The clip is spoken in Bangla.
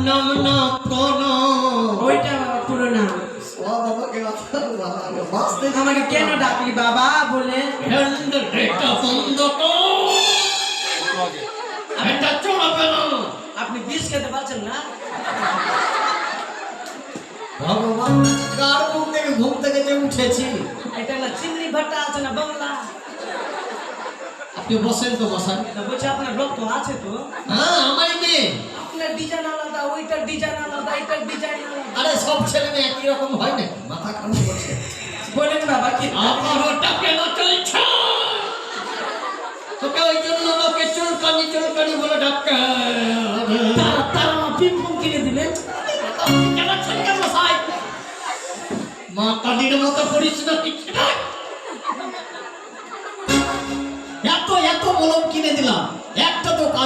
নাম না কোন ওইটা বাবা পুরো নাম। আমাকে কেন ডাকলি বাবা বলে? এটা বন্ধ কর, এটা চলবে না। আপনি বিষ খেতে পারছেন না? ভগবান, কার মুখ থেকে ঘুম থেকে যে উঠেছি। এটা না চিমনি ভাটা আছে না বাংলা? আপনি বসেন তো মশাই। বলছি আপনার রক্ত আছে তো? হ্যাঁ, আমারই মেয়ে। আপনার ডিজাইন আলাদা, ওইটার ডিজাইন আলাদা, এটার ডিজাইন আলাদা। আরে সব ছেলে মেয়ে একই রকম হয় না, মাথা খারাপ করছে। বলেন বাবা কি আমার ওটা কেন চলছে? তোকে ওই জন্য লোকে চুলকানি চুলকানি বলে ডাকে। তারা পিম্পম কিনে দিলেন? মা কালীর মতো করিস না, কিছু নাই। এত এত মলম কিনে দিলাম, একটা তো কাজ